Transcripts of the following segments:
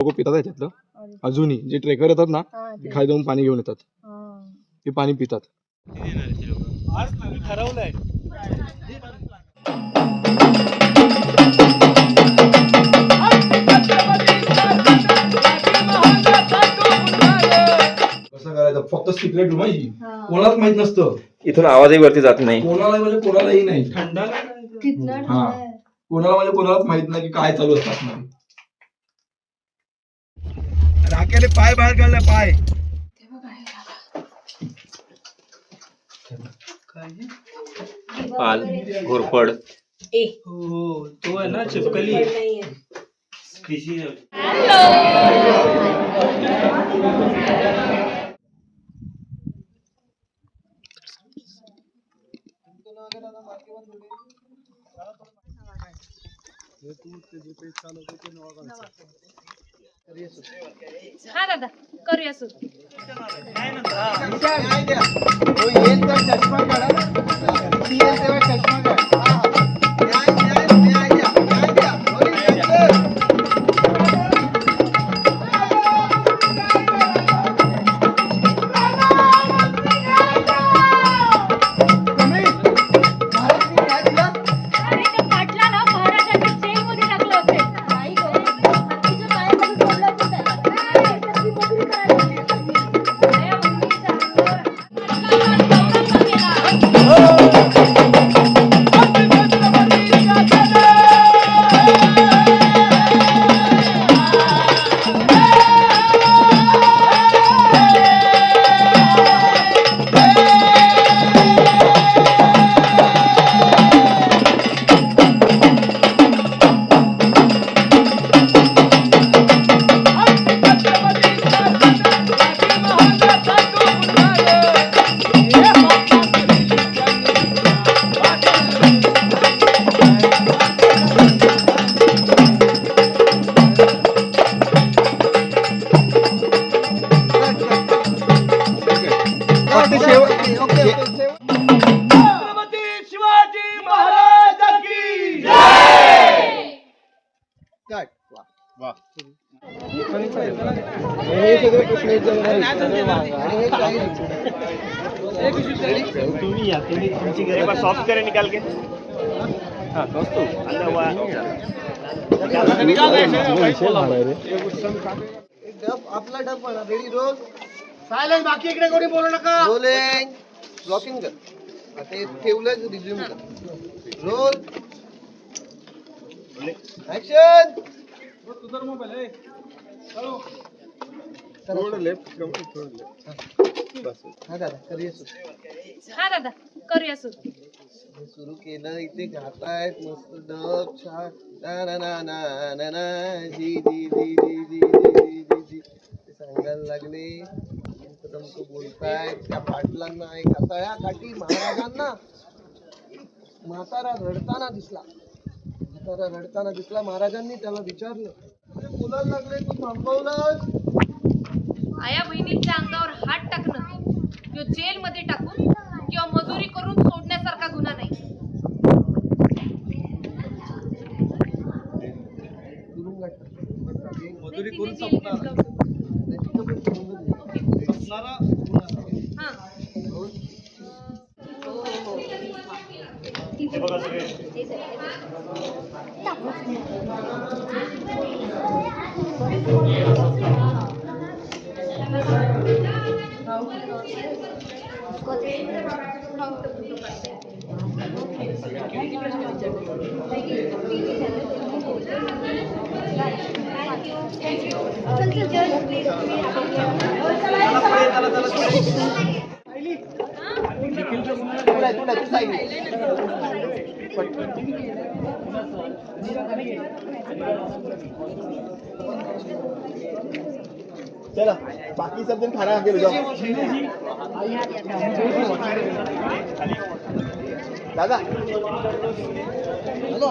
लोक पितात त्याच्यातलं अजूनही जे ट्रेकर येतात ना ते खाली जाऊन पाणी घेऊन येतात ते पाणी पितात. ठरवलंय कसं करायचं फक्त सिक्रेट माहिती कोणालाच माहित नसतं. इथून आवाजही वरती जात नाही. कोणाला म्हणजे कोणालाही नाही. हा कोणाला म्हणजे कोणालाच माहित नाही की काय चालू असतात मध्ये. राख्याने पाय बाहेर काढला पाय. पाल घोरपड हो तो आहे ना चिपकली. हा दादा करूया सुरू. चष्मा काढा चष्मा काढा. सॉफ्ट करें निकाल के. हाँ दोस्तों आपला डब म्हणा. Ready roll silence. बाकी इकडे कोणी बोलू नका. रोलिंग ब्लॉकिंग कर. आता हे ठेवलं रिझ्यूम कर. Roll action. तुझा मोबाईल आहे. चलो थोडं लेफ्ट थोडं लेफ्ट. बस हा दादा करूया सुरू. हा दादा करूया सुरू. सुरू केलं इथे गातायत मस्त डब छान. ना ना ना ना ना ना जी जी जी जी जी जी जी जी ते सांगायला लागले. तो बोलतायत त्या पाटलांना एक आता या काठी महाराजांना म्हातारा रडताना दिसला. महाराजांनी त्याला विचारलं बोलायला लागले तू थांबवलं. आया बहिणींच्या अंगावर हात टाकणं किंवा जेल मध्ये टाकून किंवा मजुरी करून सोडण्यासारखा गुन्हा नाही. मजुरी करून चला बाकी सब दिन खाना खा के जाओ. दादा हेलो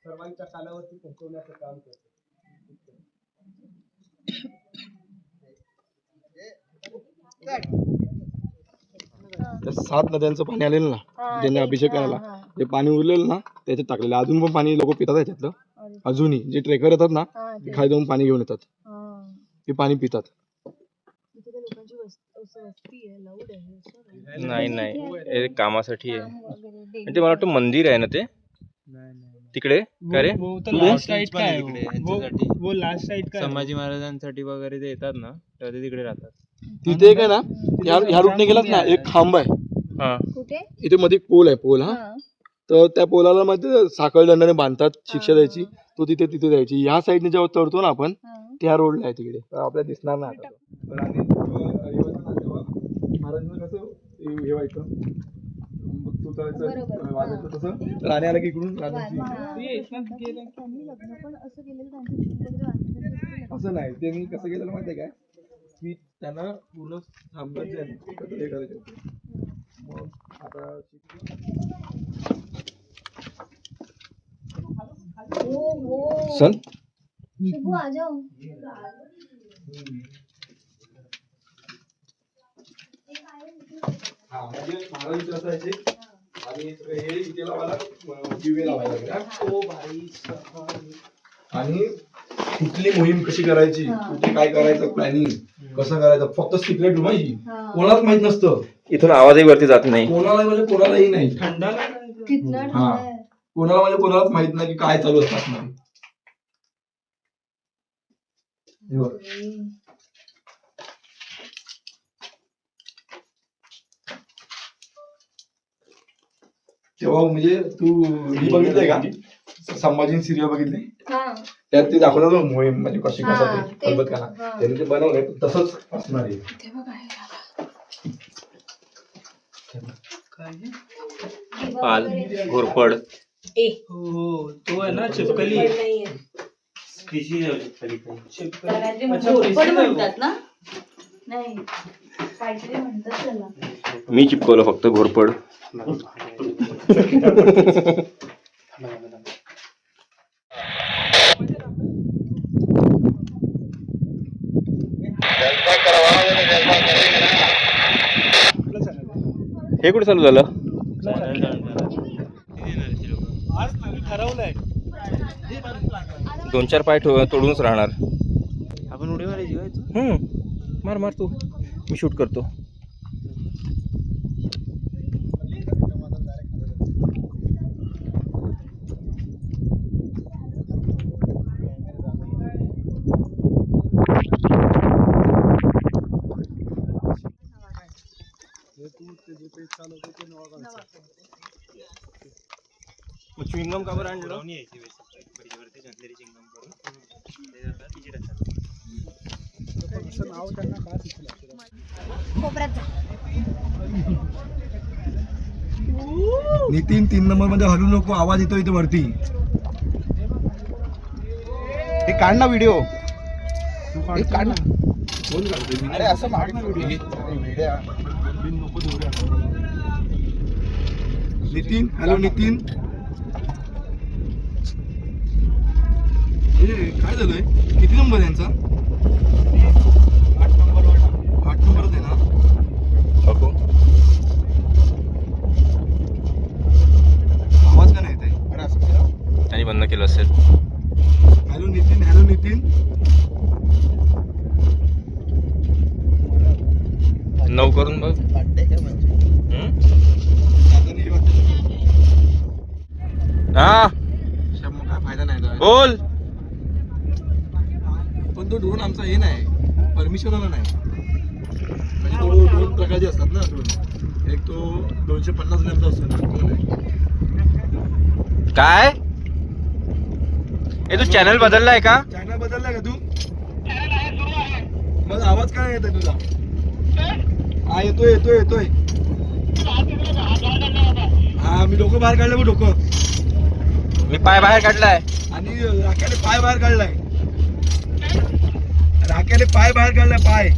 सर्वांच्या कानावरती पोहोचवण्याचं काम करतो. त्या 7 नद्यांचं पाणी आलेलं ना, ज्यांनी अभिषेक करायला ते पाणी उरलेलं ना त्याच्यात टाकलेलं. अजून पण पाणी लोक पितात त्याच्यातलं. अजूनही जे ट्रेकर येतात ना ते खाली जाऊन पाणी घेऊन येतात, ते पाणी पितात. नाही नाही, हे कामासाठी आहे. म्हणजे मला वाटतं मंदिर आहे ना ते तिकडे. का रे लास्ट साइड काय वो लास्ट साइड काय संभाजी महाराजांसाठी वगैरे ते येतात ना तेव्हा ते तिकडे राहतात. तिथे काय ना ह्या रूटने गेलात ना एक खांब आहे. हा इथे मध्ये एक पोल आहे. पोल हा तर त्या पोलाला मध्ये साखळ दंडाने बांधतात शिक्षा द्यायची. तो तिथे द्यायची. ह्या साईडने जेव्हा चढतो ना आपण त्या रोडला आहे तिकडे. आपल्याला दिसणार नाही आता. पण आधी महाराजांना कसं हे व्हायचं वाजायचं तसं राणे आला की इकडून असं नाही. ते मी कसं केलेलं माहिती आहे काय की त्यांना पूर्ण थांबायचे हे करायचे होते. मग आता सन शिबू आ जाओ. हा म्हणजे महाराज इथे असायचे आणि हे इथे लावायला दिवे लावायला लागले. आणि कुठली मोहीम कशी करायची, कुठे काय करायचं, प्लॅनिंग कसं करायचं, फक्त सिक्रेट रूम आहे. कोणालाच माहित नसतं. इथून आवाजही वरती जात नाही. कोणाला म्हणजे कोणालाही नाही. कितना हा कोणाला म्हणजे कोणालाच माहित नाही की काय चालू असतात मध्ये. तेव्हा म्हणजे तू ही बघितलंय का संभाजी सिरियल बघितली. त्यात ते दाखवतात ना मोहीम म्हणजे कशी त्यांनी ते बनवलंय तसंच असणार आहे. पाल घोरपड हो तो आहे ना चिपकली. घोरपड म्हणतात ना. नाही काहीतरी म्हणतात त्याला. मी चिपकवलं फक्त घोरपड. हे कुठे चालू झालं. ठरवलंय 2-4 पाय तोडूनच राहणार. आपण उडी मारायची. मार तू, मी शूट करतो. चिंगम का बरं आणलं. नाव त्यांना काय सुचलं. कोपऱ्यात जा. नितीन 3 नंबर मध्ये हलू नको, आवाज येतो इथे वरती. हे काढ ना व्हिडिओ. हे काढ ना. कोण काढतोय? अरे असं माग ना व्हिडिओ. नितीन, हॅलो नितीन. काय झालंय? किती नंबर आहे यांचा? 8 नंबरच आहे ना? बघू. आवाज का नाही येत आहे? अरे असं केलं? त्यांनी बंद केलं असेल. Hello Nitin, hello Nitin. 9 करून बघ. वाटतंय काय म्हणजे? हम्म? आता नाही वाटत. हा मग काय फायदा नाही का? बोल. पण तो ड्रोन आमचा हे नाही, परमिशन वाला नाही. म्हणजे तो 2 प्रकारचे असतात ना ड्रोन. एक तो 250 ग्रॅमचा असतो ना ड्रोन आहे. काय तू चॅनल बदललाय का? चॅनल बदलला का तू? मग आवाज काय येतोय तुझा? हा येतोय येतोय येतोय. हा मी डोकं बाहेर काढलं, डोकं. मी पाय बाहेर काढलाय. आणि राख्याने पाय बाहेर काढलाय. राख्याने पाय बाहेर काढलाय, पाय.